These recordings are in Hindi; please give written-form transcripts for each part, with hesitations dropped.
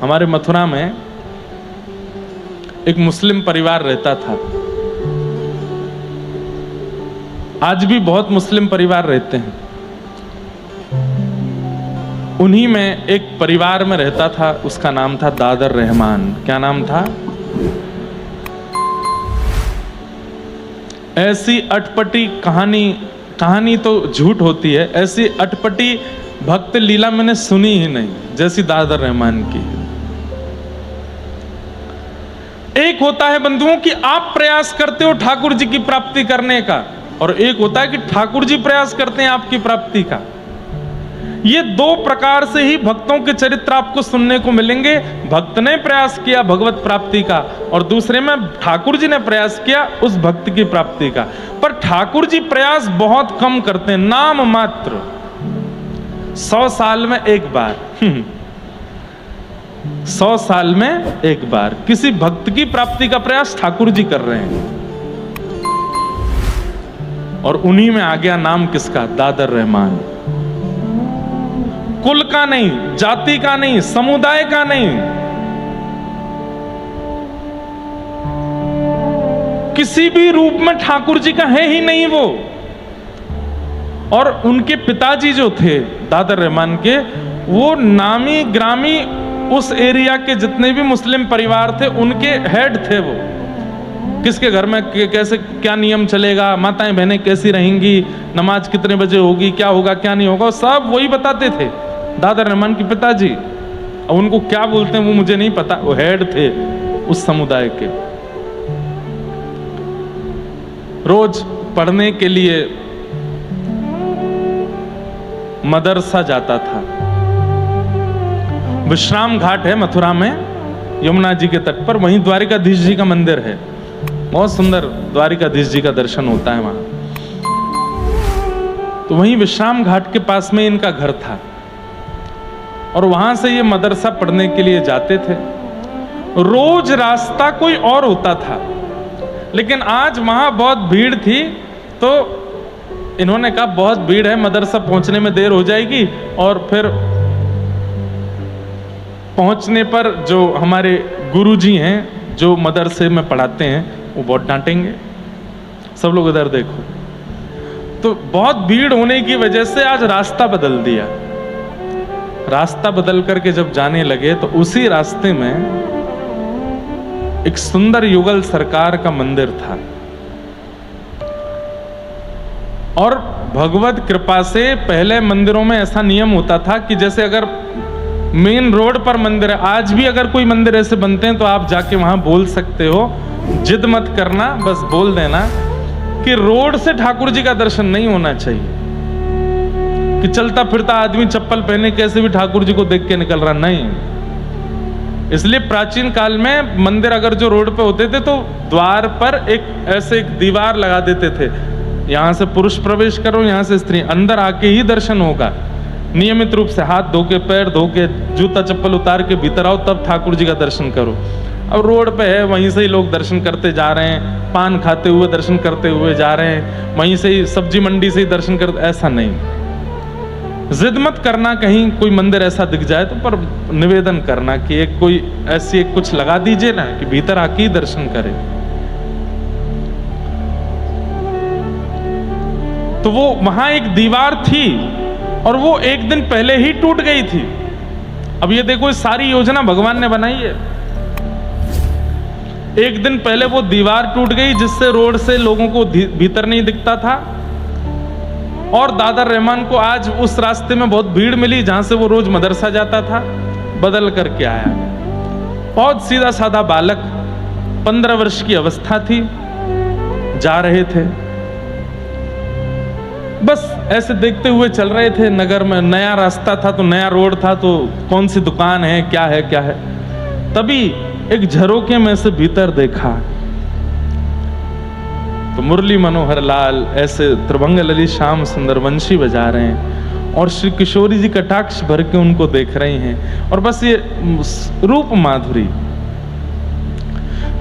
हमारे मथुरा में एक मुस्लिम परिवार रहता था। आज भी बहुत मुस्लिम परिवार रहते हैं। उन्हीं में एक परिवार में रहता था, उसका नाम था दादर रहमान। क्या नाम था? ऐसी अटपटी कहानी तो झूठ होती है, ऐसी अटपटी भक्त लीला मैंने सुनी ही नहीं जैसी दादर रहमान की। एक होता है बंधुओं कि आप प्रयास करते हो ठाकुर जी की प्राप्ति करने का, और एक होता है कि ठाकुर जी प्रयास करते हैं आपकी प्राप्ति का। ये दो प्रकार से ही भक्तों के चरित्र आपको सुनने को मिलेंगे। भक्त ने प्रयास किया भगवत प्राप्ति का, और दूसरे में ठाकुर जी ने प्रयास किया उस भक्त की प्राप्ति का। पर ठाकुर जी प्रयास बहुत कम करते हैं, नाम मात्र। 100 साल में एक बार 100 साल में एक बार किसी भक्त की प्राप्ति का प्रयास ठाकुर जी कर रहे हैं। और उन्हीं में आ गया नाम किसका? दादर रहमान। कुल का नहीं, जाति का नहीं, समुदाय का नहीं, किसी भी रूप में ठाकुर जी का है ही नहीं वो। और उनके पिताजी जो थे दादर रहमान के, वो नामी ग्रामी उस एरिया के जितने भी मुस्लिम परिवार थे उनके हेड थे। वो किसके घर में कैसे क्या नियम चलेगा, माताएं बहनें कैसी रहेंगी, नमाज कितने बजे होगी, क्या होगा क्या नहीं होगा, सब वही बताते थे दादर रहमान के पिताजी। अब उनको क्या बोलते हैं वो मुझे नहीं पता, वो हेड थे उस समुदाय के। रोज पढ़ने के लिए मदरसा जाता था। विश्राम घाट है मथुरा में, यमुना जी के तट पर, वहीं द्वारिकाधीश जी का मंदिर है। बहुत सुंदर द्वारिकाधीश जी का दर्शन होता है वहां। तो वहीं विश्राम घाट के पास में इनका घर था, और वहां से ये मदरसा पढ़ने के लिए जाते थे। रोज रास्ता कोई और होता था, लेकिन आज वहां बहुत भीड़ थी, तो इन्होंने कहा बहुत भीड़ है, मदरसा पहुंचने में देर हो जाएगी, और फिर पहुंचने पर जो हमारे गुरुजी हैं जो मदरसे में पढ़ाते हैं वो बहुत डांटेंगे। सब लोग इधर देखो। तो बहुत भीड़ होने की वजह से आज रास्ता बदल दिया। रास्ता बदल करके जब जाने लगे तो उसी रास्ते में एक सुंदर युगल सरकार का मंदिर था। और भगवत कृपा से पहले मंदिरों में ऐसा नियम होता था कि जैसे अगर मेन रोड पर मंदिर है, आज भी अगर कोई मंदिर ऐसे बनते हैं तो आप जाके वहां बोल सकते हो, जिद मत करना, बस बोल देना कि रोड से ठाकुर जी का दर्शन नहीं होना चाहिए, कि चलता फिरता आदमी चप्पल पहने कैसे भी ठाकुर जी को देख के निकल रहा, नहीं। इसलिए प्राचीन काल में मंदिर अगर जो रोड पे होते थे तो द्वार पर एक दीवार लगा देते थे, यहां से पुरुष प्रवेश करो, यहां से स्त्री, अंदर आके ही दर्शन होगा। नियमित रूप से हाथ धो के, पैर धो के, जूता चप्पल उतार के भीतर आओ, तब ठाकुर जी का दर्शन करो। अब रोड पे है, वहीं से ही लोग दर्शन करते जा रहे हैं, पान खाते हुए दर्शन करते हुए जा रहे हैं, वहीं से ही सब्जी मंडी से ही दर्शन करते, ऐसा नहीं। जिद मत करना कहीं कोई मंदिर ऐसा दिख जाए तो, पर निवेदन करना कि एक कोई ऐसी एक कुछ लगा दीजिए ना कि भीतर आके ही दर्शन करे। तो वो वहां एक दीवार थी और वो एक दिन पहले ही टूट गई थी। अब ये देखो, इस सारी योजना भगवान ने बनाई है। एक दिन पहले वो दीवार टूट गई जिससे रोड से लोगों को भीतर नहीं दिखता था, और दादर रहमान को आज उस रास्ते में बहुत भीड़ मिली जहां से वो रोज मदरसा जाता था, बदल करके आया। बहुत सीधा साधा बालक, 15 वर्ष की अवस्था थी, जा रहे थे, बस ऐसे देखते हुए चल रहे थे। नगर में नया रास्ता था, तो नया रोड था, तो कौन सी दुकान है क्या है। तभी एक झरोके में से भीतर देखा तो मुरली मनोहर लाल ऐसे त्रिभंग ललित श्याम सुंदर वंशी बजा रहे हैं, और श्री किशोरी जी कटाक्ष भर के उनको देख रहे हैं, और बस ये रूप माधुरी।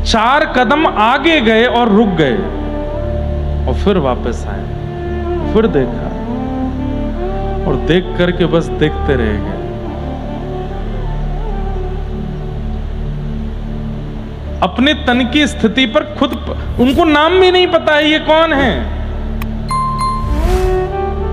4 कदम आगे गए और रुक गए, और फिर वापस आए, फिर देखा, और देख करके बस देखते रह गए। अपने तन की स्थिति पर खुद, उनको नाम भी नहीं पता है ये कौन है।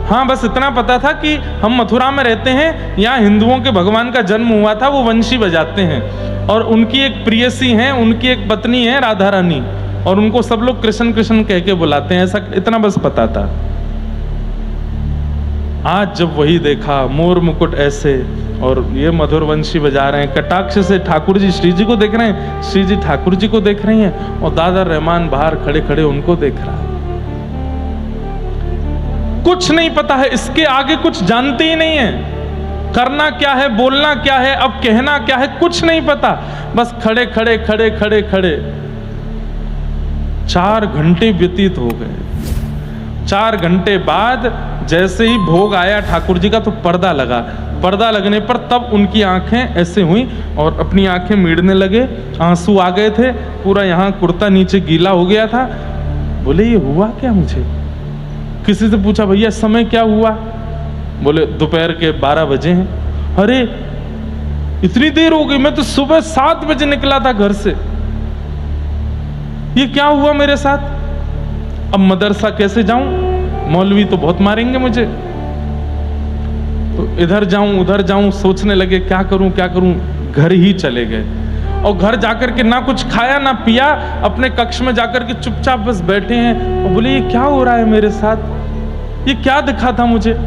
हाँ, बस इतना पता था कि हम मथुरा में रहते हैं, यहाँ हिंदुओं के भगवान का जन्म हुआ था, वो वंशी बजाते हैं और उनकी एक प्रियसी है, उनकी एक पत्नी है राधा रानी, और उनको सब लोग कृष्ण कृष्ण कह के बुलाते हैं, ऐसा इतना बस पता था। आज जब वही देखा, मोर मुकुट ऐसे और ये मधुर वंशी बजा रहे हैं, कटाक्ष से ठाकुर जी श्री जी को देख रहे हैं, श्री जी ठाकुर जी को देख रही हैं, और दादर रहमान बाहर खड़े खड़े उनको देख रहा है। कुछ नहीं पता है, इसके आगे कुछ जानते ही नहीं है, करना क्या है, बोलना क्या है, अब कहना क्या है, कुछ नहीं पता, बस खड़े खड़े खड़े खड़े खड़े 4 घंटे व्यतीत हो गए। 4 घंटे बाद जैसे ही भोग आया ठाकुर जी का, तो पर्दा लगा। पर्दा लगने पर तब उनकी आंखें ऐसे हुई और अपनी आंखें मीड़ने लगे, आंसू आ गए थे, पूरा यहाँ कुर्ता नीचे गीला हो गया था। बोले ये हुआ क्या मुझे? किसी से पूछा भैया समय क्या हुआ? बोले दोपहर के 12 बजे हैं। अरे इतनी देर हो गई, मैं तो सुबह 7 बजे निकला था घर से, ये क्या हुआ मेरे साथ? अब मदरसा कैसे जाऊं? मौलवी तो बहुत मारेंगे मुझे। तो इधर जाऊं उधर जाऊं, सोचने लगे क्या करूं क्या करूं। घर ही चले गए और घर जाकर के ना कुछ खाया ना पिया, अपने कक्ष में जाकर के चुपचाप बस बैठे हैं और बोले ये क्या हो रहा है मेरे साथ? ये क्या दिखा था मुझे?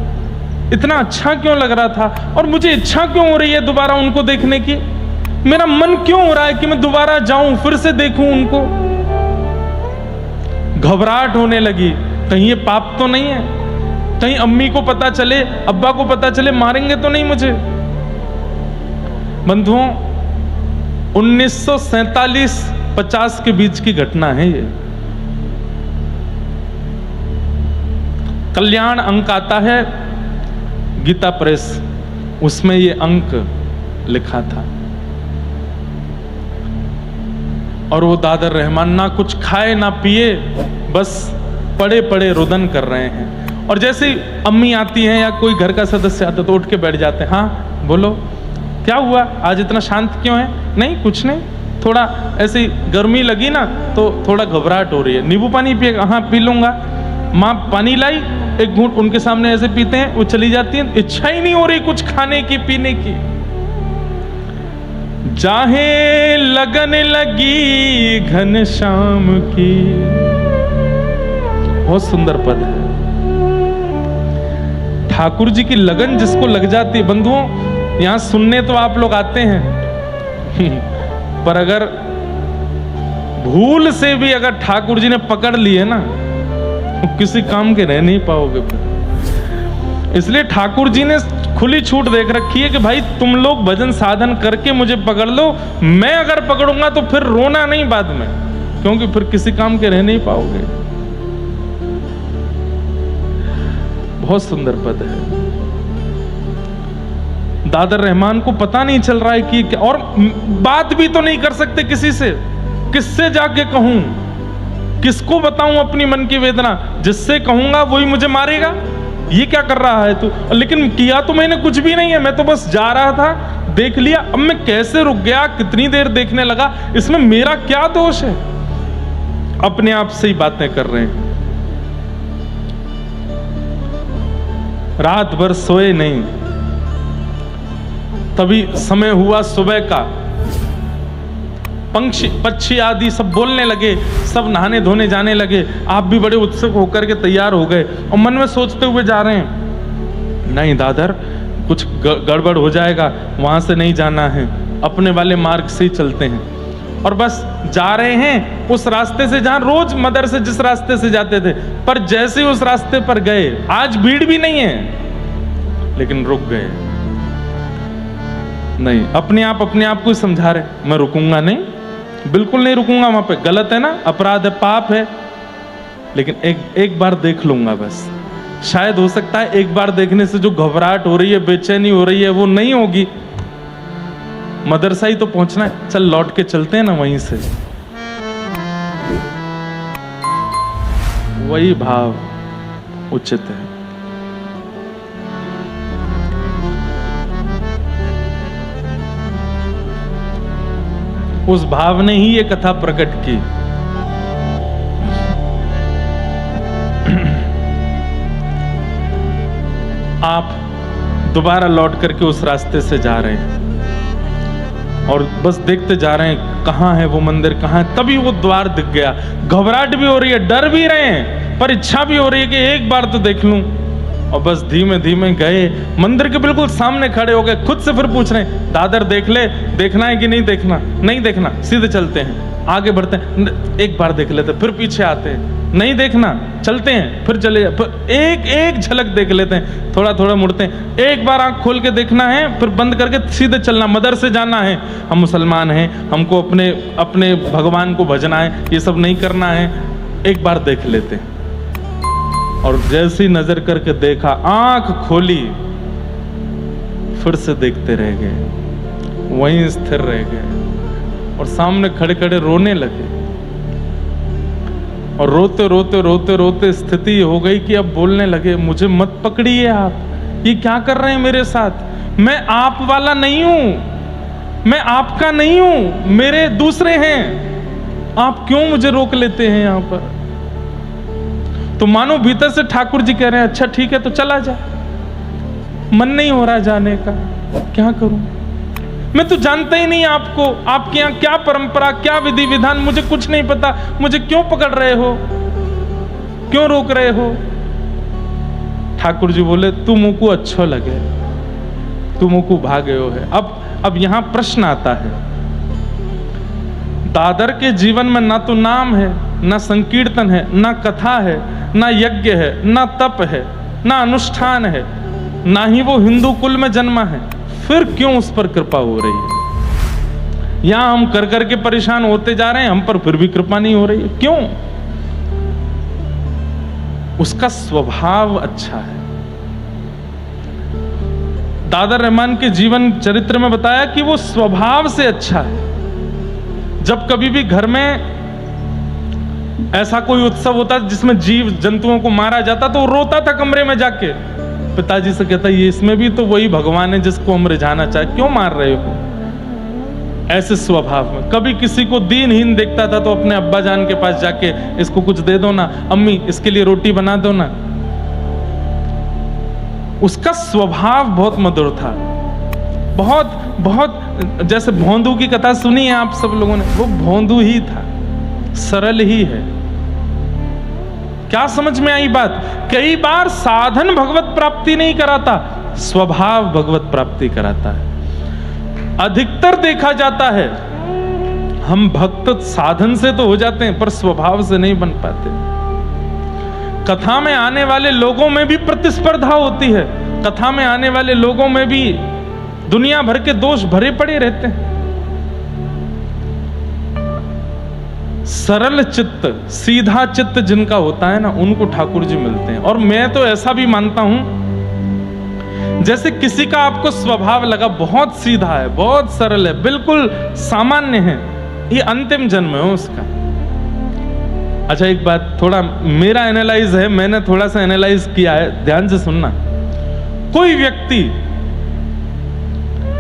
इतना अच्छा क्यों लग रहा था और मुझे इच्छा क्यों हो रही है दोबारा उनको देखने की? मेरा मन क्यों हो रहा है कि मैं दोबारा जाऊं, फिर से देखूं उनको? घबराहट होने लगी, कहीं ये पाप तो नहीं है, कहीं अम्मी को पता चले, अब्बा को पता चले, मारेंगे तो नहीं मुझे। बंधुओं, 1947-50 के बीच की घटना है ये। कल्याण अंक आता है गीता प्रेस, उसमें ये अंक लिखा था। और वो दादर रहमान ना कुछ खाए ना पिए, बस पड़े पड़े रुदन कर रहे हैं। और जैसे ही अम्मी आती हैं या कोई घर का सदस्य आता तो उठ के बैठ जाते हैं। हाँ बोलो क्या हुआ, आज इतना शांत क्यों है? नहीं कुछ नहीं, थोड़ा ऐसी गर्मी लगी ना तो थोड़ा घबराहट हो रही है। नींबू पानी पिएगा? हाँ पी लूंगा। माँ पानी लाई, एक घूंट उनके सामने ऐसे पीते हैं, वो चली जाती है। इच्छा ही नहीं हो रही कुछ खाने की पीने की। जाहे लगन लगी घनश्याम की, बहुत सुंदर पद है। ठाकुर जी की लगन जिसको लग जाती है, बंधुओं यहां सुनने तो आप लोग आते हैं पर अगर भूल से भी अगर ठाकुर जी ने पकड़ लिए ना तो किसी काम के रह नहीं पाओगे फिर। इसलिए ठाकुर जी ने खुली छूट देख रखी है कि भाई तुम लोग भजन साधन करके मुझे पकड़ लो, मैं अगर पकड़ूंगा तो फिर रोना नहीं बाद में, क्योंकि फिर किसी काम के रह नहीं पाओगे। बहुत सुंदर पद है। दादर रहमान को पता नहीं चल रहा है कि क्या, और बात भी तो नहीं कर सकते किसी से, किससे जाके कहूं, किसको बताऊं अपनी मन की वेदना? जिससे कहूंगा वही मुझे मारेगा, ये क्या कर रहा है तू? लेकिन किया तो मैंने कुछ भी नहीं है, मैं तो बस जा रहा था, देख लिया, अब मैं कैसे रुक गया, कितनी देर देखने लगा, इसमें मेरा क्या दोष है? अपने आप से ही बातें कर रहे हैं। रात भर सोए नहीं, तभी समय हुआ सुबह का। पंक्षी पक्षी आदि सब बोलने लगे, सब नहाने धोने जाने लगे। आप भी बड़े उत्सुक होकर के तैयार हो गए और मन में सोचते हुए जा रहे हैं, नहीं दादर कुछ गड़बड़ हो जाएगा, वहां से नहीं जाना है, अपने वाले मार्ग से ही चलते हैं। और बस जा रहे हैं उस रास्ते से जहां रोज मदर से जिस रास्ते से जाते थे, पर जैसे ही उस रास्ते पर गए, आज भीड़ भी नहीं है, लेकिन रुक गए। नहीं, अपने आप को समझा रहे, मैं रुकूंगा नहीं, बिल्कुल नहीं रुकूंगा, वहां पे गलत है ना, अपराध है, पाप है, लेकिन एक बार देख लूंगा बस। शायद हो सकता है एक बार देखने से जो घबराहट हो रही है, बेचैनी हो रही है, वो नहीं होगी। मदरसा ही तो पहुंचना है, चल लौट के चलते हैं ना वहीं से। वही भाव उचित है। उस भाव ने ही ये कथा प्रकट की। आप दोबारा लौट करके उस रास्ते से जा रहे हैं और बस देखते जा रहे हैं कहां है वो मंदिर, कहां है। तभी वो द्वार दिख गया। घबराहट भी हो रही है, डर भी रहे हैं, पर इच्छा भी हो रही है कि एक बार तो देख लूं। और बस धीमे धीमे गए, मंदिर के बिल्कुल सामने खड़े हो गए। खुद से फिर पूछ रहे हैं, दादर देख ले, देखना है कि नहीं देखना? नहीं देखना, सीधे चलते हैं, आगे बढ़ते हैं। एक बार देख लेते, फिर पीछे आते हैं, नहीं देखना, चलते हैं, फिर चले, फिर एक एक झलक देख लेते हैं, थोड़ा थोड़ा मुड़ते हैं। एक बार आंख खोल के देखना है, फिर बंद करके सीधे चलना। मदर से जाना है, हम मुसलमान हैं, हमको अपने अपने भगवान को भजना है, ये सब नहीं करना है। एक बार देख लेते हैं। और जैसी नजर करके देखा, आंख खोली, फिर से देखते रह गए, वहीं स्थिर रह गए और सामने खड़े खड़े रोने लगे। और रोते रोते रोते रोते स्थिति हो गई कि अब बोलने लगे, मुझे मत पकड़िए आप, ये क्या कर रहे हैं मेरे साथ? मैं आप वाला नहीं हूं, मैं आपका नहीं हूं, मेरे दूसरे हैं। आप क्यों मुझे रोक लेते हैं यहां पर? तो मानो भीतर से ठाकुर जी कह रहे हैं, अच्छा ठीक है तो चला जा, मन नहीं हो रहा जाने का, क्या करूं? मैं तो जानता ही नहीं आपको, आपके यहाँ क्या परंपरा, क्या विधि विधान, मुझे कुछ नहीं पता, मुझे क्यों पकड़ रहे हो, क्यों रोक रहे हो? ठाकुर जी बोले, तुमको अच्छा लगे, तुमको भागे हो है। अब यहां प्रश्न आता है, दादर के जीवन में ना तो नाम है, ना संकीर्तन है, ना कथा है, ना यज्ञ है, ना तप है, ना अनुष्ठान है, ना ही वो हिंदू कुल में जन्मा है, फिर क्यों उस पर कृपा हो रही है? यहां हम कर करके परेशान होते जा रहे हैं, हम पर फिर भी कृपा नहीं हो रही है, क्यों? उसका स्वभाव अच्छा है। दादर रहमान के जीवन चरित्र में बताया कि वो स्वभाव से अच्छा है। जब कभी भी घर में ऐसा कोई उत्सव होता जिसमें जीव जंतुओं को मारा जाता तो वो रोता था कमरे में जाके, पिताजी से कहता, ये इसमें भी तो वही भगवान है जिसको हम रिझाना चाहे, क्यों मार रहे हो? ऐसे स्वभाव में कभी किसी को दीनहीन देखता था तो अपने अब्बा जान के पास जाके, इसको कुछ दे दो ना, अम्मी इसके लिए रोटी बना दो ना। उसका स्वभाव बहुत मधुर था, बहुत बहुत। जैसे भोंदू की कथा सुनी है आप सब लोगों ने, वो भोंदू ही था, सरल ही है। क्या समझ में आई बात? कई बार साधन भगवत प्राप्ति नहीं कराता, स्वभाव भगवत प्राप्ति कराता है। अधिकतर देखा जाता है हम भक्त साधन से तो हो जाते हैं पर स्वभाव से नहीं बन पाते। कथा में आने वाले लोगों में भी प्रतिस्पर्धा होती है, कथा में आने वाले लोगों में भी दुनिया भर के दोष भरे पड़े रहते हैं। सरल चित्त, सीधा चित्त जिनका होता है ना, उनको ठाकुर जी मिलते हैं। और मैं तो ऐसा भी मानता हूं, जैसे किसी का आपको स्वभाव लगा बहुत सीधा है, बहुत सरल है, बिल्कुल सामान्य है, ये अंतिम जन्म है उसका। अच्छा एक बात, थोड़ा मेरा एनालाइज है, मैंने थोड़ा सा एनालाइज किया है, ध्यान से सुनना। कोई व्यक्ति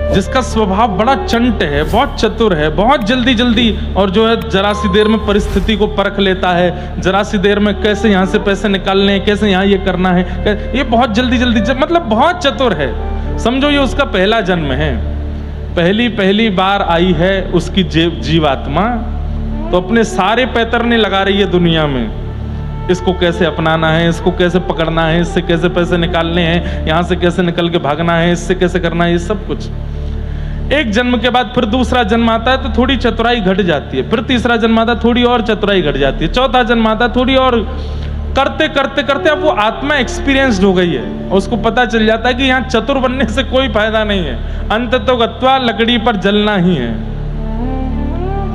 जिसका स्वभाव बड़ा चंट है, बहुत चतुर है, बहुत जल्दी जल्दी और जो है जरा सी देर में परिस्थिति को परख लेता है, जरा सी देर में कैसे यहां से पैसे निकालने हैं, कैसे यहां ये करना है, ये बहुत जल्दी जल्दी मतलब बहुत चतुर है। समझो ये उसका पहला जन्म है, पहली बार आई है उसकी जीवात्मा, तो अपने सारे पैतरने लगा रही है दुनिया में, इसको कैसे अपनाना है, इसको कैसे पकड़ना है, इससे कैसे पैसे निकालने हैं, यहां से कैसे निकल के भागना है, इससे कैसे करना है, ये सब कुछ। एक जन्म के बाद फिर दूसरा जन्म आता है तो थोड़ी चतुराई घट जाती है, फिर तीसरा जन्म आता है थोड़ी और चतुराई घट जाती है, चौथा जन्म आता है थोड़ी और, करते करते करते अब वो आत्मा एक्सपीरियंस्ड हो गई है, उसको पता चल जाता है कि यहाँ चतुर बनने से कोई फायदा नहीं है, अंततो गत्वा लकड़ी पर जलना ही है।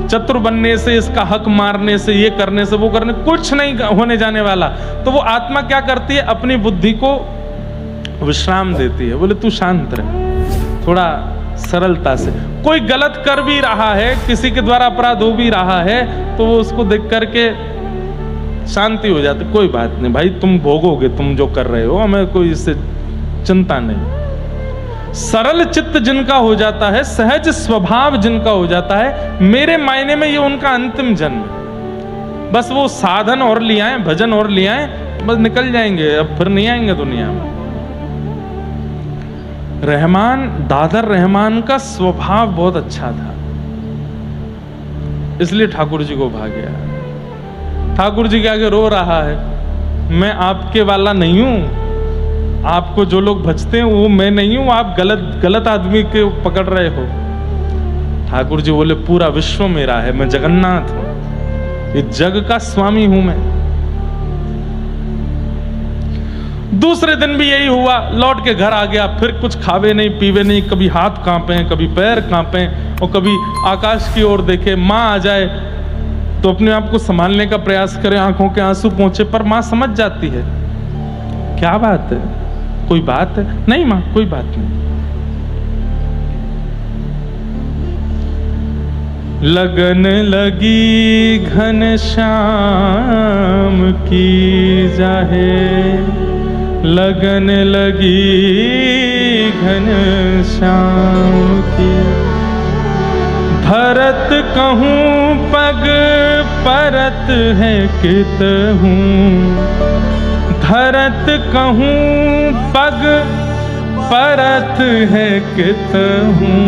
चतुर बनने से, इसका हक मारने से, ये करने से, वो करने, कुछ नहीं होने जाने वाला। तो वो आत्मा क्या करती है, अपनी बुद्धि को विश्राम देती है, बोले तू शांत रह, थोड़ा सरलता से। कोई गलत कर भी रहा है, किसी के द्वारा अपराध हो भी रहा है, तो वो उसको देख करके शांति हो जाती, कोई बात नहीं भाई, तुम भोगोगे, तुम जो कर रहे हो, हमें कोई इससे चिंता नहीं। सरल चित्त जिनका हो जाता है, सहज स्वभाव जिनका हो जाता है, मेरे मायने में ये उनका अंतिम जन्म है। बस वो साधन और ले आए, भजन और ले आए, बस निकल जाएंगे, अब फिर नहीं आएंगे दुनिया में। रहमान, दादर रहमान का स्वभाव बहुत अच्छा था, इसलिए ठाकुर जी को भा गया। ठाकुर जी के आगे रो रहा है, मैं आपके वाला नहीं हूं, आपको जो लोग भजते हैं वो मैं नहीं हूं, आप गलत आदमी के पकड़ रहे हो। ठाकुर जी बोले पूरा विश्व मेरा है, मैं जगन्नाथ हूं, ये जग का स्वामी हूं मैं। दूसरे दिन भी यही हुआ, लौट के घर आ गया, फिर कुछ खावे नहीं पीवे नहीं, कभी हाथ कांपे, कभी पैर कांपे, और कभी आकाश की ओर देखे, माँ आ जाए तो अपने आप को संभालने का प्रयास करे, आंखों के आंसू पहुंचे, पर माँ समझ जाती है, क्या बात है, कोई बात है? नहीं माँ, कोई बात नहीं। लगन लगी घनश्याम की जाहे, लगन लगी घनश्याम की, धरत कहूँ पग परत है कितहूँ, धरत कहूँ पग परत है कितहूँ,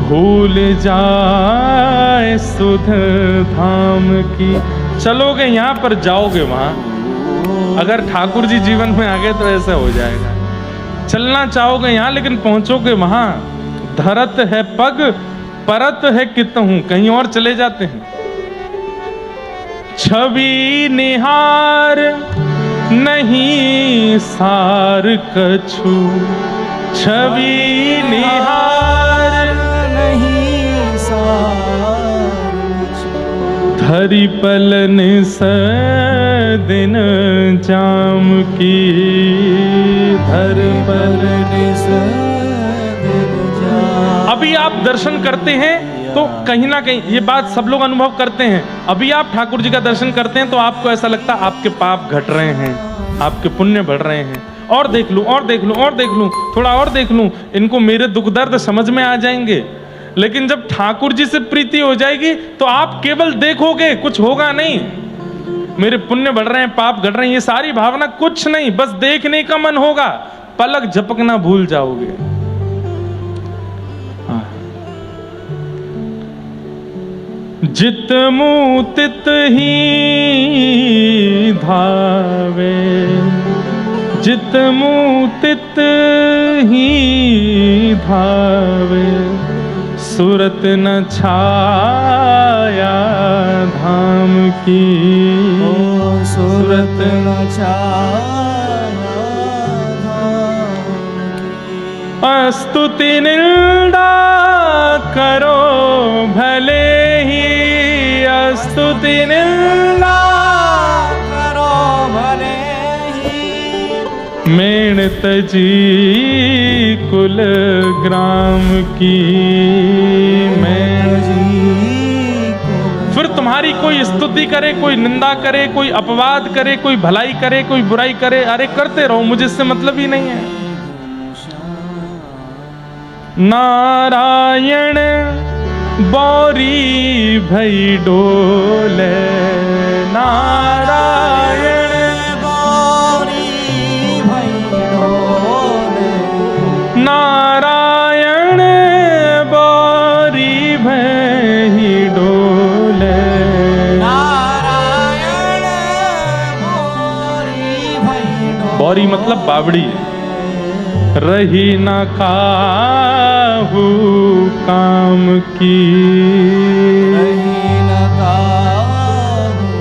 भूल जाए सुध धाम की। चलोगे यहाँ पर जाओगे वहाँ, अगर ठाकुर जी जीवन में आ गए तो ऐसा हो जाएगा। चलना चाहोगे यहाँ लेकिन पहुंचोगे वहाँ, धरत है पग परत है कितहूँ, कहीं और चले जाते हैं। छवि निहार नहीं सार कछु, छवि निहार नहीं सार कछु, धरि पलन सदिन जाम की, धरि पलन सदिन जाम। अभी आप दर्शन करते हैं तो कहीं ना कहीं ये बात सब लोग अनुभव करते हैं, अभी आप ठाकुर जी का दर्शन करते हैं तो आपको ऐसा लगता है आपके पाप घट रहे हैं, आपके पुण्य बढ़ रहे हैं, और देख लूं और देख लूं और देख लूं, थोड़ा और देख लूं, इनको मेरे दुख दर्द समझ में आ जाएंगे। लेकिन जब ठाकुर जी से प्रीति हो जाएगी तो आप केवल देखोगे, कुछ होगा नहीं, मेरे पुण्य बढ़ रहे हैं, पाप घट रहे हैं, ये सारी भावना कुछ नहीं, बस देखने का मन होगा, पलक झपकना भूल जाओगे। जित मुँह तित ही धावे, जित मुँह तित ही धावे, सूरत न छाया धाम की, सूरत न छाया धाम की। स्तुति निंदा करो भले ही, स्तुति निंदा करो भले ही, मेण तजी कुल ग्राम की, मेण जी। फिर तुम्हारी कोई स्तुति करे, कोई निंदा करे, कोई अपवाद करे, कोई भलाई करे, कोई बुराई करे, अरे करते रहो, मुझे इससे मतलब ही नहीं है। नारायण बौरी भई डोले, नारायण बौरी भई डोले, नारायण बौरी भई डोले, नारायण बौरी भई डोले। बौरी मतलब बावड़ी, रही न काहू काम की, रही न काहू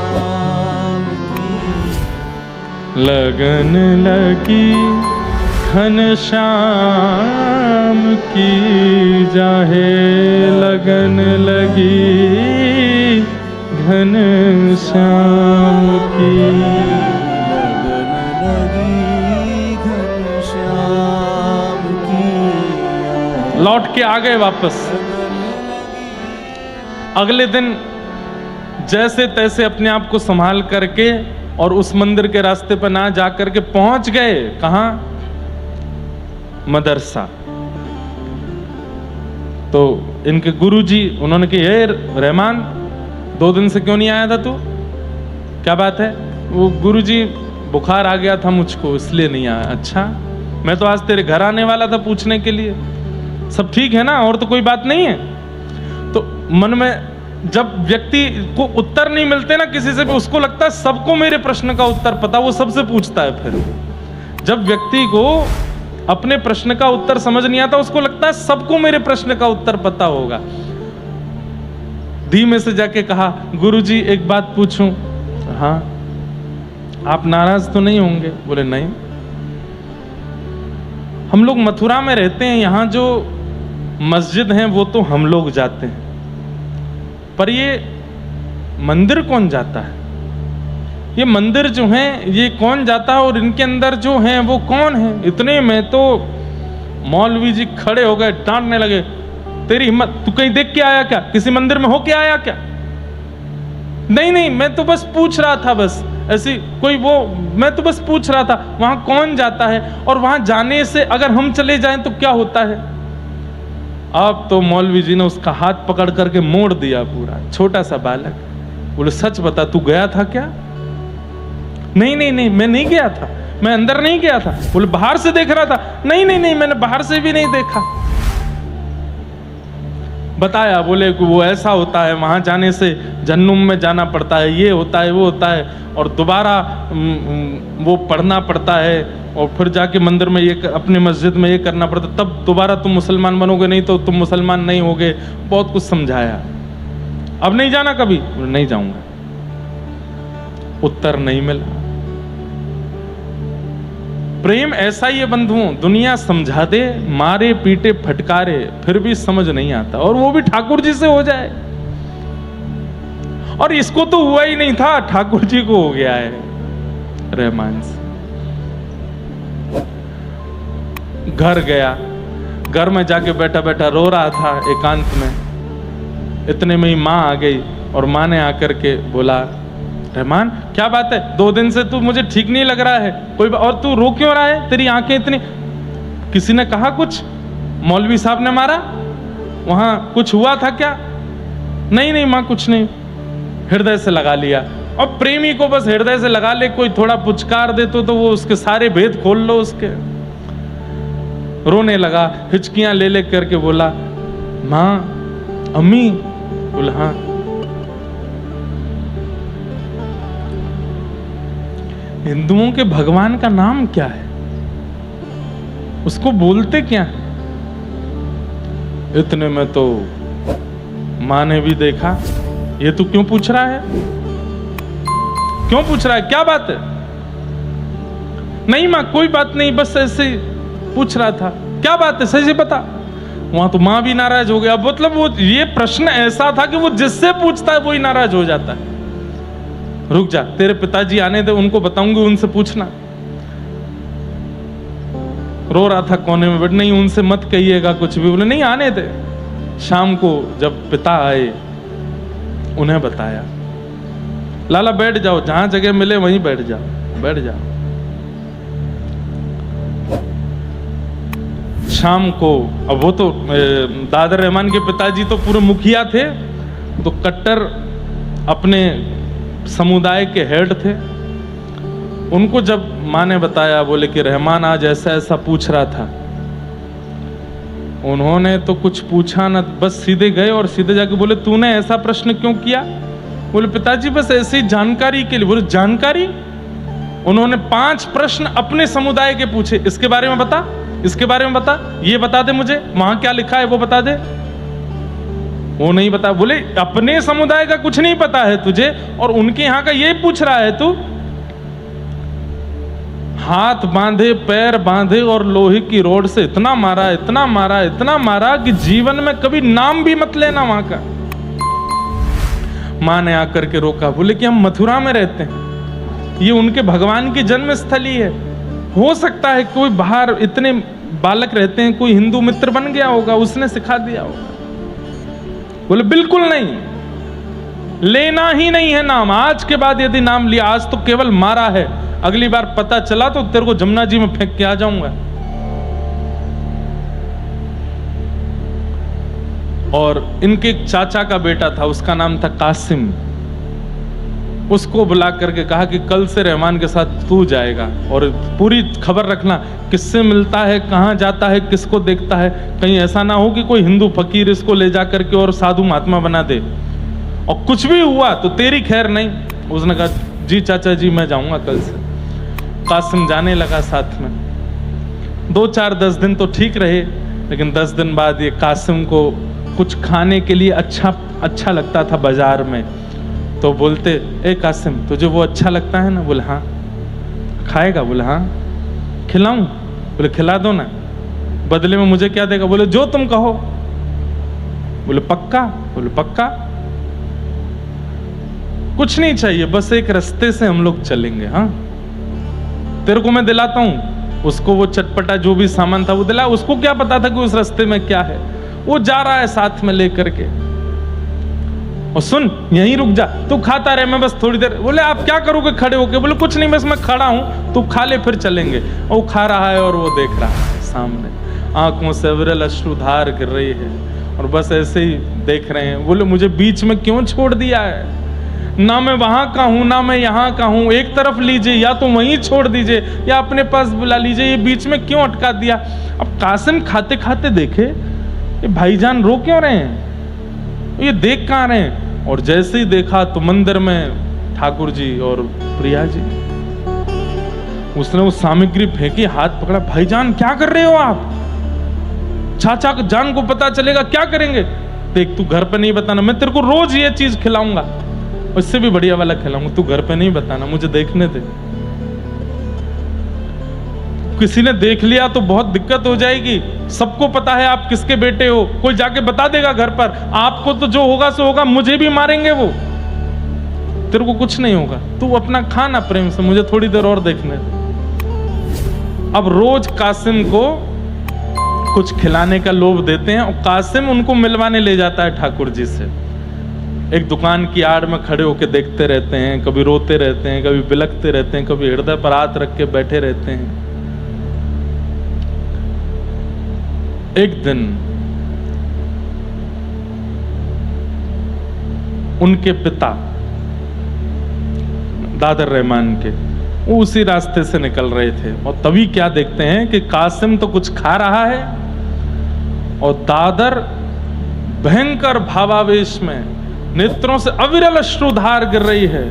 काम की, लगन लगी घनश्याम की जाहे, लगन लगी घनश्याम की। लौट के आ गए वापस। अगले दिन जैसे तैसे अपने आप को संभाल करके और उस मंदिर के रास्ते पर ना जा करके पहुंच गए, कहां? मदरसा। तो इनके गुरुजी उन्होंने कहा, ये रहमान 2 दिन से क्यों नहीं आया था तू, क्या बात है? वो गुरुजी बुखार आ गया था मुझको इसलिए नहीं आया। अच्छा, मैं तो आज तेरे घर आने वाला था पूछने के लिए, सब ठीक है ना, और तो कोई बात नहीं है? तो मन में जब व्यक्ति को उत्तर नहीं मिलते ना किसी से भी, उसको लगता है सबको मेरे प्रश्न का उत्तर पता, वो सबसे पूछता है। फिर जब व्यक्ति को अपने प्रश्न का उत्तर समझ नहीं आता, उसको लगता है सबको मेरे प्रश्न का उत्तर पता होगा। धीमे से जाके कहा, गुरुजी एक बात पूछूं? हाँ। आप नाराज तो नहीं होंगे? बोले नहीं। हम लोग मथुरा में रहते हैं, यहां जो मस्जिद हैं वो तो हम लोग जाते हैं, पर ये मंदिर कौन जाता है? ये मंदिर जो है ये कौन जाता है, और इनके अंदर जो है वो कौन है? इतने में तो मौलवी जी खड़े हो गए, डांटने लगे, तेरी हिम्मत, तू कहीं देख के आया क्या? किसी मंदिर में हो के आया क्या? नहीं नहीं, मैं तो बस पूछ रहा था, बस ऐसी कोई वो, मैं तो बस पूछ रहा था वहां कौन जाता है, और वहां जाने से अगर हम चले जाएं तो क्या होता है? अब तो मौलवी जी ने उसका हाथ पकड़ करके मोड़ दिया पूरा, छोटा सा बालक। बोले सच बता, तू गया था क्या? नहीं नहीं नहीं, मैं नहीं गया था, मैं अंदर नहीं गया था। बोले बाहर से देख रहा था? नहीं नहीं नहीं, मैंने बाहर से भी नहीं देखा। बताया, बोले कि वो ऐसा होता है, वहां जाने से जहन्नुम में जाना पड़ता है, ये होता है वो होता है, और दोबारा वो पढ़ना पड़ता है, और फिर जाके मंदिर में ये, अपने मस्जिद में ये करना पड़ता, तब दोबारा तुम मुसलमान बनोगे, नहीं तो तुम मुसलमान नहीं होगे। बहुत कुछ समझाया। अब नहीं जाना कभी? नहीं जाऊंगा। उत्तर नहीं मिला। प्रेम ऐसा ही है बंधुओं, दुनिया समझा दे, मारे पीटे फटकारे, फिर भी समझ नहीं आता, और वो भी ठाकुर जी से हो जाए। और इसको तो हुआ ही नहीं था, ठाकुर जी को हो गया है रहमान से। घर गया, घर में जाके बैठा बैठा रो रहा था एकांत में। इतने में ही माँ आ गई, और माँ ने आकर के बोला, रहमान क्या बात है, 2 दिन से तू मुझे ठीक नहीं लग रहा है, कोई और तू रो क्यों रहा है? तेरी आंखें इतनी, किसी ने कहा कुछ? मौलवी साहब ने मारा? वहां कुछ हुआ था क्या? नहीं नहीं माँ, कुछ नहीं। हृदय से लगा लिया। अब प्रेमी को बस हृदय से लगा ले, कोई थोड़ा पुचकार दे तो वो उसके सारे भेद खोल लो उसके। रोने लगा, हिचकियां ले ले करके बोला, माँ, अम्मी। बोला हाँ। हिंदुओं के भगवान का नाम क्या है? उसको बोलते क्या है? इतने में तो मां ने भी देखा, ये तू क्यों पूछ रहा है? क्यों पूछ रहा है? क्या बात है? नहीं मां, कोई बात नहीं, बस ऐसे पूछ रहा था। क्या बात है, सही से बता। वहां तो मां भी नाराज हो गया। मतलब वो, ये प्रश्न ऐसा था कि वो जिससे पूछता है वही नाराज हो जाता है। रुक जा, तेरे पिताजी आने दे, उनको बताऊंगी, उनसे पूछना। रो रहा था कोने में बैठ, नहीं उनसे मत कहिएगा कुछ भी। बोले नहीं, आने दे। शाम को जब पिता आए, उन्हें बताया, लाला बैठ जाओ, जहां जगह मिले वहीं बैठ जाओ, बैठ जाओ। शाम को, अब वो तो दादर रहमान के पिताजी तो पूरे मुखिया थे, तो कट्टर अपने समुदाय के हेड थे। उनको जब माँ ने बताया, बोले कि रहमान आज ऐसा ऐसा पूछ रहा था, उन्होंने तो कुछ पूछा ना, बस सीधे गए और सीधे जाके बोले, तूने ऐसा प्रश्न क्यों किया? बोले पिताजी बस ऐसी जानकारी के लिए। बोले जानकारी? उन्होंने 5 प्रश्न अपने समुदाय के पूछे, इसके बारे में बता, इसके बारे में बता, ये बता दे मुझे, वहां क्या लिखा है वो बता दे। वो नहीं बता। बोले अपने समुदाय का कुछ नहीं पता है तुझे, और उनके यहां का ये पूछ रहा है तू? हाथ बांधे, पैर बांधे, और लोहे की रोड से इतना मारा, इतना मारा, इतना मारा कि जीवन में कभी नाम भी मत लेना वहां का। मां ने आकर के रोका। बोले कि हम मथुरा में रहते हैं, ये उनके भगवान की जन्म स्थली है, हो सकता है कोई बाहर, इतने बालक रहते हैं, कोई हिंदू मित्र बन गया होगा, उसने सिखा दिया होगा। बोले बिल्कुल नहीं, लेना ही नहीं है नाम। आज के बाद यदि नाम लिया, आज तो केवल मारा है, अगली बार पता चला तो तेरे को जमुना जी में फेंक के आ जाऊंगा। और इनके एक चाचा का बेटा था, उसका नाम था कासिम। उसको बुला करके कहा कि कल से रहमान के साथ तू जाएगा और पूरी खबर रखना, किससे मिलता है, कहाँ जाता है, किसको देखता है, कहीं ऐसा ना हो कि कोई हिंदू फकीर इसको ले जा करके और साधु महात्मा बना दे, और कुछ भी हुआ तो तेरी खैर नहीं। उसने कहा जी चाचा जी मैं जाऊंगा कल से। कासिम जाने लगा साथ में। 2-4-10 दिन तो ठीक रहे, लेकिन 10 दिन बाद ये कासिम को कुछ खाने के लिए अच्छा लगता था बाजार में, तो बोलते ए कासिम तुझे वो अच्छा लगता है ना? बोले हाँ। खाएगा? बोले हाँ। खिलाऊं? बोले खिला दो ना। बदले में मुझे क्या देगा? बोले जो तुम कहो। बोले पक्का? बोले पक्का। कुछ नहीं चाहिए, बस एक रास्ते से हम लोग चलेंगे। हाँ तेरे को मैं दिलाता हूं। उसको वो चटपटा जो भी सामान था वो दिला। उसको क्या पता था कि उस रास्ते में क्या है, वो जा रहा है साथ में लेकर के। और सुन यहीं रुक जा, तू खाता रहे, मैं बस थोड़ी देर। बोले आप क्या करोगे खड़े होके? बोले कुछ नहीं, बस मैं खड़ा हूं, तू खा ले फिर चलेंगे। और वो खा रहा है और वो देख रहा है सामने, आंखों से विरल अश्रुधार गिर रही है और बस ऐसे ही देख रहे हैं। बोले मुझे बीच में क्यों छोड़ दिया है? ना मैं वहां का हूं ना मैं यहाँ का हूं, एक तरफ लीजिए या तो वहीं छोड़ दीजिए या अपने पास बुला लीजिए, ये बीच में क्यों अटका दिया? अब कासिम खाते खाते देखे ये भाईजान रो क्यों रहे हैं, ये देख कहाँ रहे हैं? और जैसे ही देखा तो मंदिर में ठाकुर जी और प्रिया जी। उसने वो सामग्री फेंकी, हाथ पकड़ा, भाईजान क्या कर रहे हो आप? चाचा जान को पता चलेगा क्या करेंगे? देख तू घर पे नहीं बताना, मैं तेरे को रोज ये चीज खिलाऊंगा, उससे भी बढ़िया वाला खिलाऊंगा, तू घर पे नहीं बताना, मुझे देखने दे। किसी ने देख लिया तो बहुत दिक्कत हो जाएगी। सबको पता है आप किसके बेटे हो, कोई जाके बता देगा घर पर, आपको तो जो होगा सो होगा, मुझे भी मारेंगे वो, तेरे को कुछ नहीं होगा, तू अपना खाना प्रेम से, मुझे थोड़ी देर और देखने दे। अब रोज कासिम को कुछ खिलाने का लोभ देते हैं और कासिम उनको मिलवाने ले जाता है ठाकुर जी से। एक दुकान की आड़ में खड़े होकर देखते रहते हैं, कभी रोते रहते हैं, कभी बिलखते रहते हैं, कभी हृदय पर हाथ रख के बैठे रहते हैं। एक दिन उनके पिता दादर रहमान के वो उसी रास्ते से निकल रहे थे और तभी क्या देखते हैं कि कासिम तो कुछ खा रहा है और दादर भयंकर भावावेश में नेत्रों से अविरल अश्रुधार गिर रही है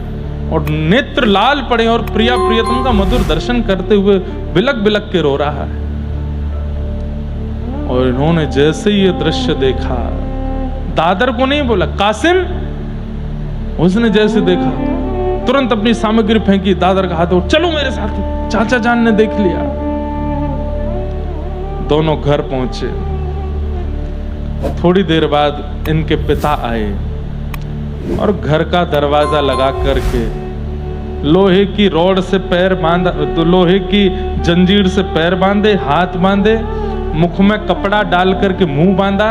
और नेत्र लाल पड़े और प्रिया प्रियतम का मधुर दर्शन करते हुए बिलक बिलक के रो रहा है। और इन्होंने जैसे ही ये दृश्य देखा, दादर को नहीं बोला, कासिम, उसने जैसे देखा तुरंत अपनी सामग्री फेंकी, दादर का हाथ, चलो मेरे साथ, चाचा जान ने देख लिया। दोनों घर पहुंचे। थोड़ी देर बाद इनके पिता आए और घर का दरवाजा लगा करके लोहे की रॉड से पैर बांधा, तो लोहे की जंजीर से पैर बांधे, हाथ बांधे, मुख में कपड़ा डाल करके मुंह बांधा,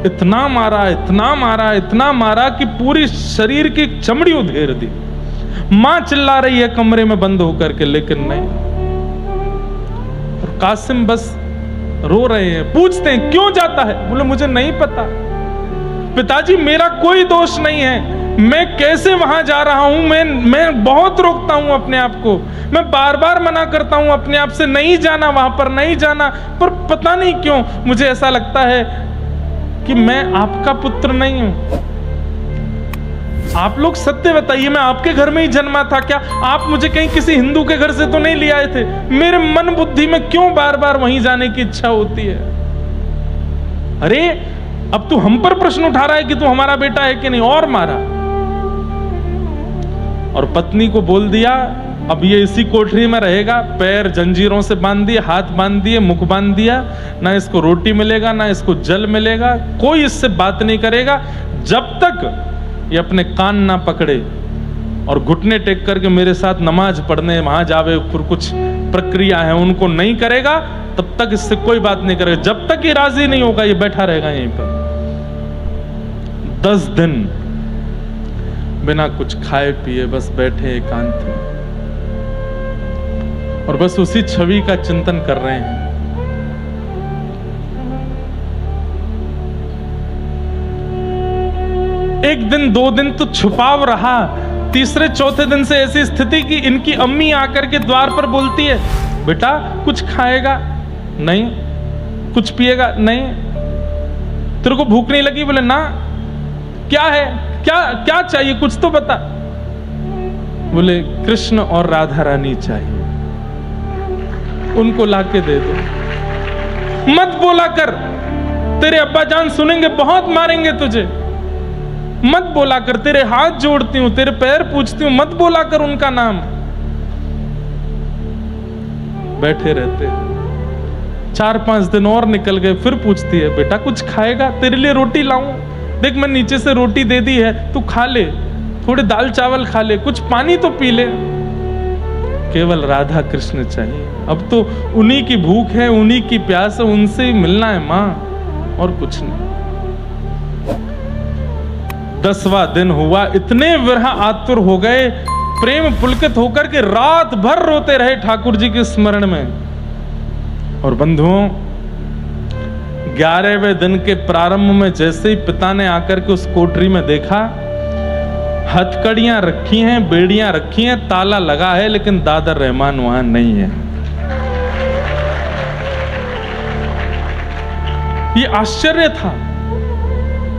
इतना मारा, इतना मारा, इतना मारा कि पूरी शरीर की चमड़ी उधेड़ दी। मां चिल्ला रही है कमरे में बंद होकर के, लेकिन नहीं। और कासिम बस रो रहे हैं। पूछते हैं क्यों जाता है? बोले मुझे नहीं पता पिताजी, मेरा कोई दोष नहीं है, मैं कैसे वहां जा रहा हूं, मैं बहुत रोकता हूं अपने आप को, मैं बार बार मना करता हूं अपने आप से, नहीं जाना वहां पर, नहीं जाना, पर पता नहीं क्यों मुझे ऐसा लगता है कि मैं आपका पुत्र नहीं हूं। आप लोग सत्य बताइए, मैं आपके घर में ही जन्मा था क्या? आप मुझे कहीं किसी हिंदू के घर से तो नहीं ले आए थे? मेरे मन बुद्धि में क्यों बार बार वहीं जाने की इच्छा होती है? अरे अब तू हम पर प्रश्न उठा रहा है कि तू हमारा बेटा है कि नहीं, और मारा। और पत्नी को बोल दिया अब ये इसी कोठरी में रहेगा, पैर जंजीरों से बांध दिए, हाथ बांध दिए, मुख बांध दिया, ना इसको रोटी मिलेगा ना इसको जल मिलेगा, कोई इससे बात नहीं करेगा जब तक ये अपने कान ना पकड़े और घुटने टेक करके मेरे साथ नमाज पढ़ने वहां जावे, फिर कुछ प्रक्रिया है उनको नहीं करेगा, तब तक इससे कोई बात नहीं करेगा। जब तक ये राजी नहीं होगा ये बैठा रहेगा यहीं पर। 10 दिन बिना कुछ खाए पिए बस बैठे एकांत में और बस उसी छवि का चिंतन कर रहे हैं। एक दिन 2 दिन तो छुपाव रहा, तीसरे चौथे दिन से ऐसी स्थिति कि इनकी अम्मी आकर के द्वार पर बोलती है, बेटा कुछ खाएगा? नहीं। कुछ पिएगा? नहीं। तेरे को भूख नहीं लगी? बोले ना। क्या है? क्या क्या चाहिए? कुछ तो बता। बोले कृष्ण और राधा रानी चाहिए, उनको लाके दे दो। मत बोला कर, तेरे अब्बा जान सुनेंगे, बहुत मारेंगे तुझे। मत बोला कर, तेरे हाथ जोड़ती हूं, तेरे पैर पूछती हूं, मत बोला कर उनका नाम। बैठे रहते 4-5 दिन और निकल गए, फिर पूछती है, बेटा कुछ खाएगा? तेरे लिए रोटी लाऊं? देख मैं नीचे से रोटी दे दी है, तू खा ले, थोड़े दाल चावल खा ले, कुछ पानी तो पी ले। केवल राधा कृष्ण चाहिए। अब तो उन्हीं की भूख है, उन्हीं की प्यास है, उनसे ही मिलना है मां, और कुछ नहीं। 10वां दिन हुआ, इतने विरह आतुर हो गए, प्रेम पुलकित होकर के रात भर रोते रहे ठाकुर जी के स्मरण में। और बंधुओं, 11वें दिन के प्रारंभ में जैसे ही पिता ने आकर के उस कोठरी में देखा, हथकड़ियां रखी हैं, बेड़ियां रखी हैं, ताला लगा है, लेकिन दादर रहमान वहां नहीं है। ये आश्चर्य था।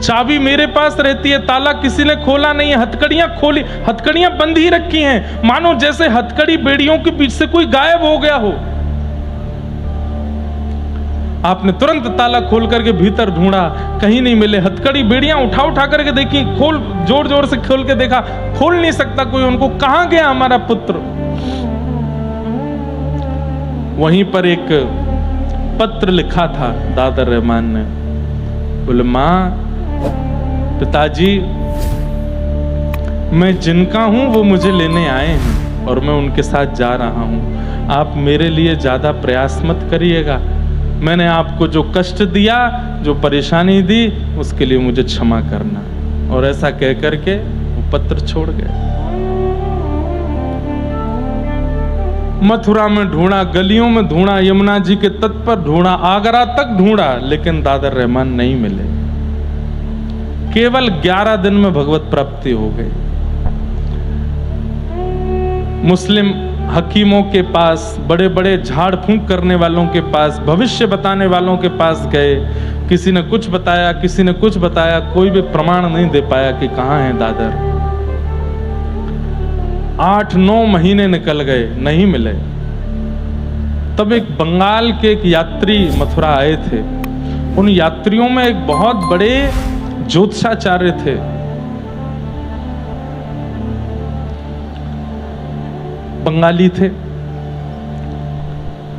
चाबी मेरे पास रहती है, ताला किसी ने खोला नहीं है, हथकड़ियां खोली, हथकड़ियां बंद ही रखी हैं, मानो जैसे हथकड़ी बेड़ियों के बीच से कोई गायब हो गया हो। आपने तुरंत ताला खोल करके भीतर ढूंढा, कहीं नहीं मिले। हथकड़ी बेड़ियां उठा करके देखी, खोल, जोर जोर से खोल के देखा, खोल नहीं सकता कोई उनको। कहां गया हमारा पुत्र? वहीं पर एक पत्र लिखा था दादर रहमान ने। बोले मां, पिताजी, मैं जिनका हूं वो मुझे लेने आए हैं और मैं उनके साथ जा रहा हूं। आप मेरे लिए ज्यादा प्रयास मत करिएगा। मैंने आपको जो कष्ट दिया, जो परेशानी दी, उसके लिए मुझे क्षमा करना। और ऐसा कह करके वो पत्र छोड़ गए। मथुरा में ढूंढा, गलियों में ढूंढा, यमुना जी के तट पर ढूंढा, आगरा तक ढूंढा, लेकिन दादर रहमान नहीं मिले। केवल 11 दिन में भगवत प्राप्ति हो गई। मुस्लिम हकीमों के पास, बड़े बड़े झाड़ फूंक करने वालों के पास, भविष्य बताने वालों के पास गए। किसी ने कुछ बताया, किसी ने कुछ बताया, कोई भी प्रमाण नहीं दे पाया कि कहां है दादर। 8-9 महीने निकल गए, नहीं मिले। तब एक बंगाल के एक यात्री मथुरा आए थे। उन यात्रियों में एक बहुत बड़े ज्योतिषाचार्य थे। बंगाली थे।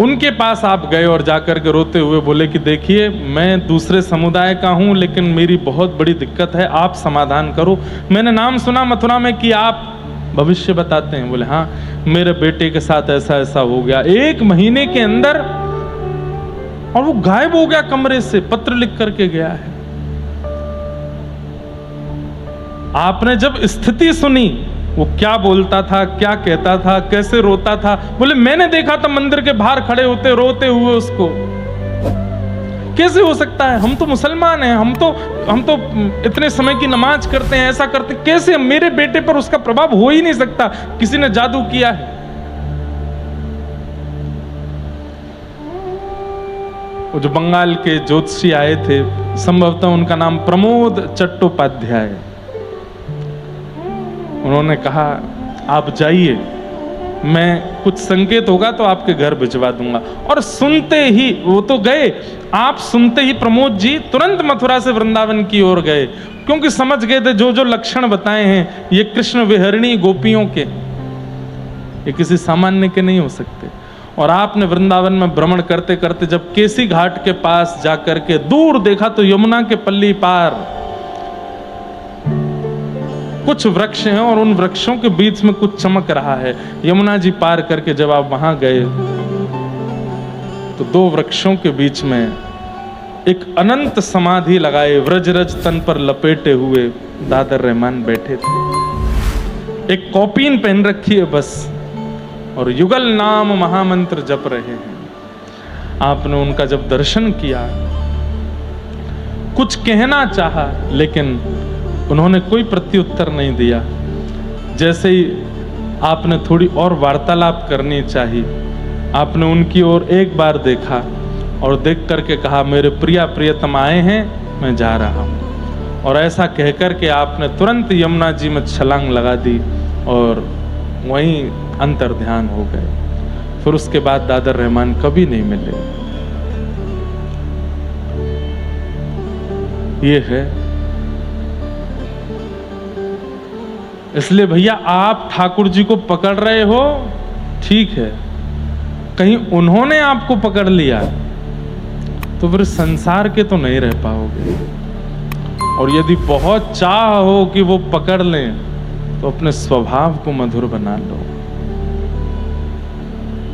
उनके पास आप गए और जाकर के रोते हुए बोले कि देखिए, मैं दूसरे समुदाय का हूं, लेकिन मेरी बहुत बड़ी दिक्कत है, आप समाधान करो। मैंने नाम सुना मथुरा में कि आप भविष्य बताते हैं। बोले हाँ, मेरे बेटे के साथ ऐसा ऐसा हो गया, 1 महीने के अंदर, और वो गायब हो गया कमरे से, पत्र लिख करके गया है। आपने जब स्थिति सुनी, वो क्या बोलता था, क्या कहता था, कैसे रोता था? बोले मैंने देखा था मंदिर के बाहर खड़े होते रोते हुए उसको। कैसे हो सकता है? हम तो मुसलमान हैं, हम तो इतने समय की नमाज करते हैं, ऐसा करते, कैसे मेरे बेटे पर उसका प्रभाव हो ही नहीं सकता? किसी ने जादू किया है। वो जो बंगाल के ज्योतिषी आए थे, संभवतः उनका नाम प्रमोद चट्टोपाध्याय। उन्होंने कहा आप जाइए, मैं कुछ संकेत होगा तो आपके घर भिजवा दूंगा। और सुनते ही वो तो गए, आप सुनते ही प्रमोद जी तुरंत मथुरा से वृंदावन की ओर गए, क्योंकि समझ गए थे जो जो लक्षण बताए हैं ये कृष्ण विहरणी गोपियों के, ये किसी सामान्य के नहीं हो सकते। और आपने वृंदावन में भ्रमण करते करते जब केसी घाट के पास जाकर के दूर देखा तो यमुना के पल्ली पार कुछ वृक्ष हैं और उन वृक्षों के बीच में कुछ चमक रहा है। यमुना जी पार करके जब आप वहां गए तो 2 वृक्षों के बीच में एक अनंत समाधि लगाए, व्रजरज तन पर लपेटे हुए दादर रहमान बैठे थे। एक कौपीन पहन रखी है बस, और युगल नाम महामंत्र जप रहे हैं। आपने उनका जब दर्शन किया, कुछ कहना चाहा, लेकिन उन्होंने कोई प्रत्युत्तर नहीं दिया। जैसे ही आपने थोड़ी और वार्तालाप करनी चाहिए, आपने उनकी ओर एक बार देखा और देख करके कहा मेरे प्रिया प्रियतम आए हैं, मैं जा रहा हूँ। और ऐसा कहकर के आपने तुरंत यमुना जी में छलांग लगा दी और वहीं अंतर ध्यान हो गए। फिर उसके बाद दादर रहमान कभी नहीं मिले। ये है। इसलिए भैया आप ठाकुर जी को पकड़ रहे हो, ठीक है, कहीं उन्होंने आपको पकड़ लिया तो फिर संसार के तो नहीं रह पाओगे। और यदि बहुत चाह हो कि वो पकड़ लें तो अपने स्वभाव को मधुर बना लो।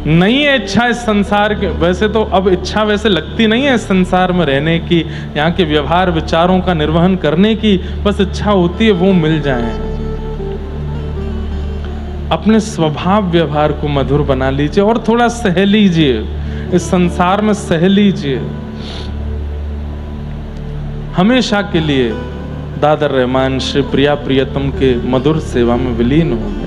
नहीं है इच्छा इस संसार के, वैसे तो अब इच्छा वैसे लगती नहीं है इस संसार में रहने की, यहाँ के व्यवहार विचारों का निर्वहन करने की, बस इच्छा होती है वो मिल जाए। अपने स्वभाव व्यवहार को मधुर बना लीजिए और थोड़ा सह लीजिए, इस संसार में सह लीजिए। हमेशा के लिए दादर रहमान श्री प्रिया प्रियतम के मधुर सेवा में विलीन हो गए।